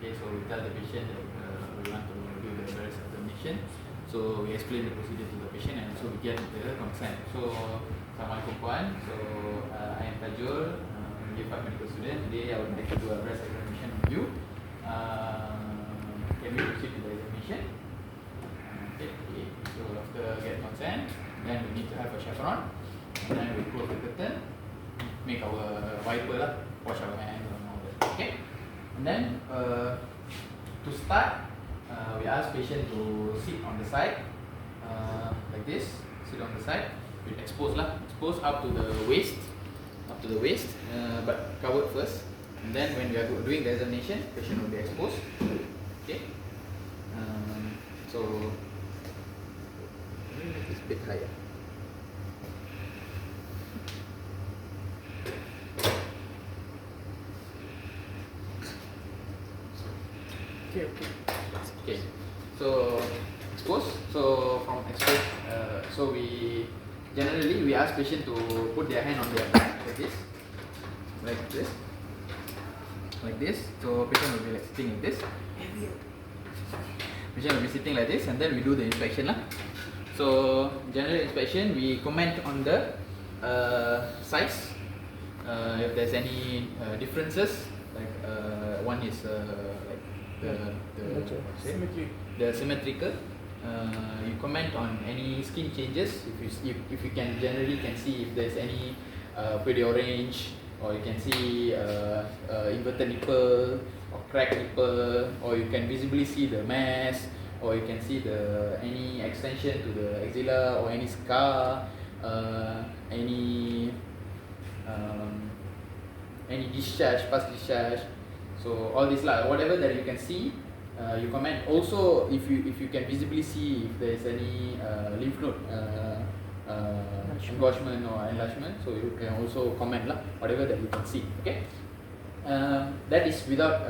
Okay, so we tell the patient that we want to do the breast examination. So we explain the procedure to the patient and also we get the consent. So Assalamualaikum puan. So I am Thajul, year 5 medical student. Today I would like to do a breast examination on you. Can we proceed with the examination? Okay. So after get consent, then we need to have a chaperone. And then we close the curtain, make our wiper lah, wash our hands and all that. Okay. And then to start, we ask patient to sit on the side, like this. Sit on the side, with expose up to the waist, but covered first. And then when we are doing the examination, patient will be exposed. Okay. So it's a bit higher. Okay. So expose. So from expose, so we generally ask patient to put their hand on their back like this. So patient will be like sitting like this. Patient will be sitting like this, and then we do the inspection lah. So general inspection, we comment on the size. If there's any differences, like one is like the symmetrical. You comment on any skin changes. If you can generally can see if there's any pretty orange, or you can see inverted nipple or cracked nipple, or you can visibly see the mass, or you can see any extension to the axilla, or any scar, any discharge, pus discharge. So all this lah, whatever that you can see, you comment. Also, if you can visibly see if there's any lymph node engorgement or enlargement, so you can also comment lah, whatever that you can see. Okay, that is without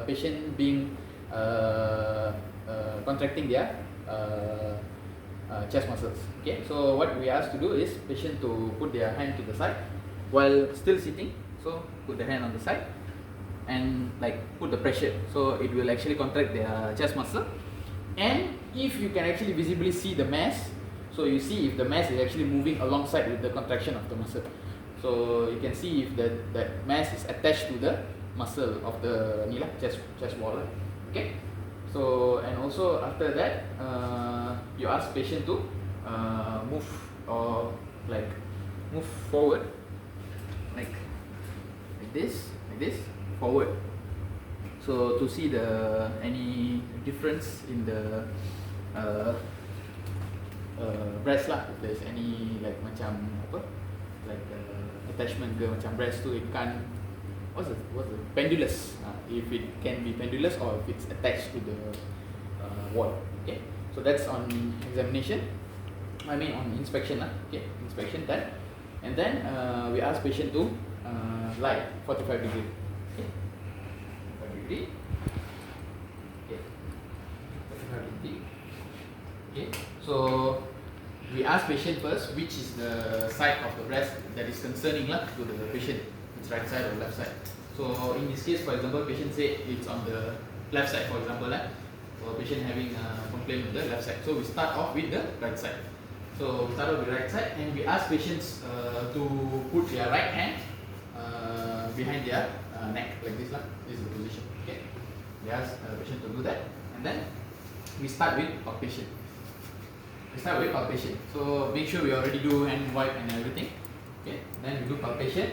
patient being contracting their chest muscles. Okay, so what we ask to do is patient to put their hand to the side while still sitting. So put the hand on the side and like put the pressure, so it will actually contract their chest muscle. And if you can actually visibly see the mass, so you see if the mass is actually moving alongside with the contraction of the muscle. So you can see if that mass is attached to the muscle of the chest wall. Okay. So and also after that, you ask patient to move forward, like this forward. So to see any difference in the breast lah, if there's any like macam attachment ke macam breast tu ikan, what's the pendulous, if it can be pendulous or if it's attached to the wall. Okay, so that's on examination, on inspection lah. Okay, inspection done. And then we ask patient to lie 45 degree. Okay, 45 degree. Okay, 45 degree. Okay, so we ask patient first which is the side of the breast that is concerning lah to the patient. It's right side or left side. So in this case, for example, patient say it's on the left side, for example lah. So patient having a complaint with the left side. So we start off with the right side. So we start off with the right side and we ask patients to put their right hand behind their neck like this lah. This is the position. Okay. We ask patient to do that, and then we start with palpation. So make sure we already do hand wipe and everything. Okay. Then we do palpation.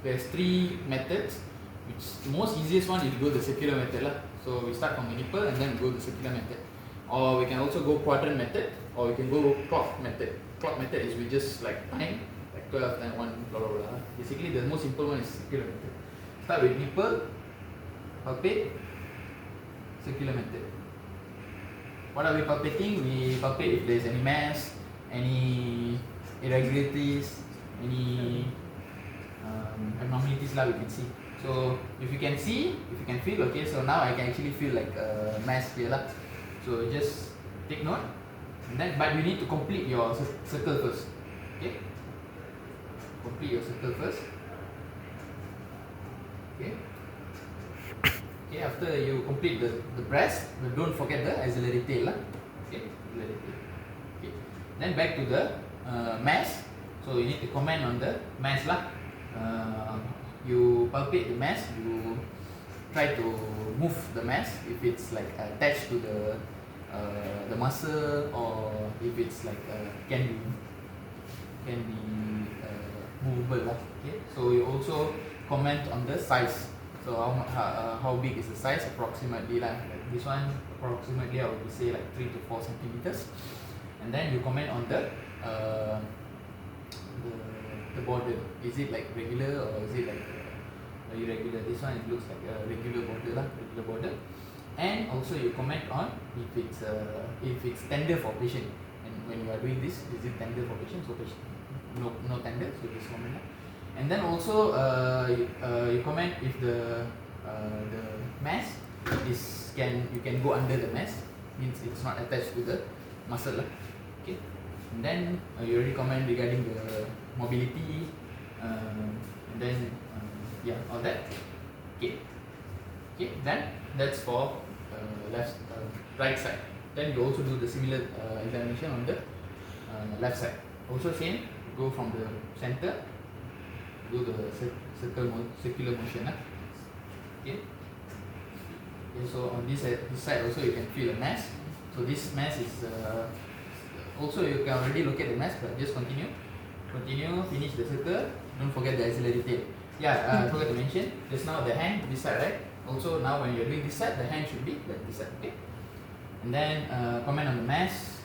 There's 3 methods. Which the most easiest one is go the circular method lah. So we start from the nipple and then go the circular method. Or we can also go quadrant method, or we can go clock method. Clock method is we just like time, like 12 and 1 blah blah blah. Basically the most simple one is circular method. Start with nipple, palpate, circular method. What are we palpating? We palpate if there's any mass, any irregularities, any abnormalities lah we can see. So if you can see, if you can feel, okay, so now I can actually feel like a mass here lah. So just take note, and then but you need to complete your circle first. Okay, complete your circle first. Okay, Okay, after you complete the breast, don't forget the axillary tail lah. Okay, axillary tail. Okay, then back to the mass. So you need to comment on the mass lah. You palpate the mass, you try to move the mass if it's like attached to the muscle, or if it's like can be movable lah. Okay, so you also comment on the size. So how big is the size approximately lah? Like this one approximately I would say like 3 to 4 centimeters, and then you comment on the border. Is it like regular or is it like irregular? This one it looks like a regular border lah, regular border. And also you comment on if it's tender for patient, and when you are doing this, is it tender for patient? So patient no tender, so this comment lah. And then also you comment if the mass you can go under the mass, means it's not attached to the muscle lah. Okay, and then you already comment regarding the mobility, and then all that. Okay, then that's for right side. Then you also do the similar examination on the left side. Also same, go from the center, do the circular motion lah. Okay. So on this side also you can feel the mass. So this mass is also you can already look at the mass, but just continue, finish the circle. Don't forget the axillary tail. I forgot to mention just now the hand this side, right? Also now when you're doing this side, the hand should be like this side. Okay. And then comment on the mass,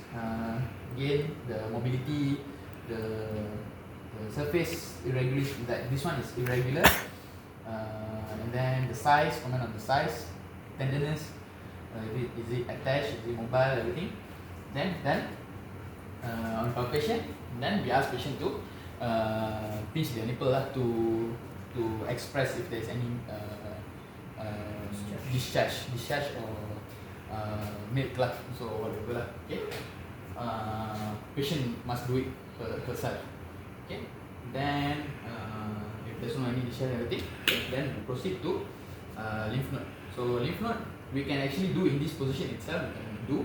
again the mobility, the surface irregularity, that this one is irregular, and then the size, comment on the size, tenderness, is it attached, is it mobile, everything. Then on palpation, then we ask patient to pinch their nipple lah, to express if there's any discharge or milk lah, so whatever lah. Okay, patient must do it herself. Okay, then if there's no any discharge and everything, then we proceed to lymph node. So lymph node we can actually do in this position itself, we can do,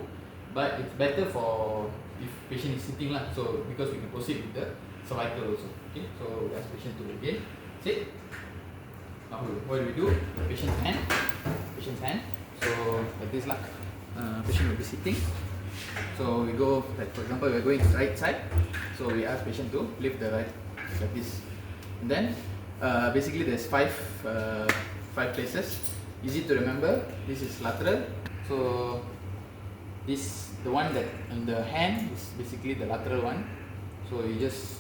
but it's better for if patient is sitting lah, so because we can proceed with the cervical also. Okay, so we ask patient to again sit. Now what do we do? The patient's hand. So like this lah. Patient will be sitting. So we go, like for example, we're going to right side. So we ask patient to lift the right like this. And then basically there's five places. Easy to remember. This is lateral. So the one that in the hand is basically the lateral one. So you just,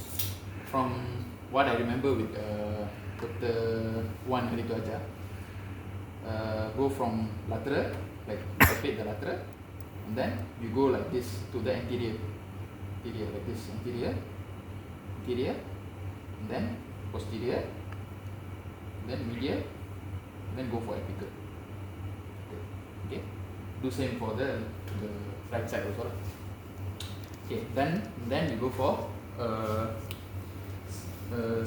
from what I remember with Dr. Wan hari tu aja, go from lateral, like palpate the lateral, and then you go like this to the anterior, like this, anterior, and then posterior, then medial, and then go for apical. Okay, do same for the right side also. Okay, then we go for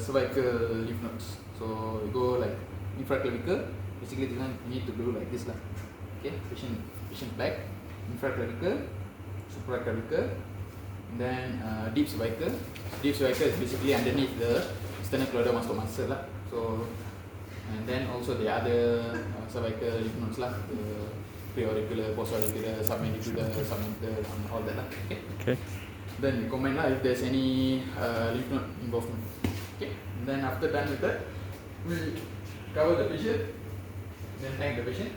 cervical lymph nodes. So we go like infraclavicle. Basically this one you need to do like this lah. Okay, patient back, infraclavicle, supraclavicle, and then deep cervical. Deep cervical is basically underneath the sternocleidomastoid muscle lah. So and then also the other cervical lymph nodes lah, the preauricular, postauricular, submandibular, submental, all that lah. Okay. Then you comment lah if there's any lymph node involvement. Okay. And then after done with that, we cover the patient, then thank the patient,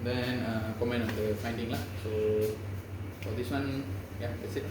then comment on the finding lah. So for this one, yeah, that's it.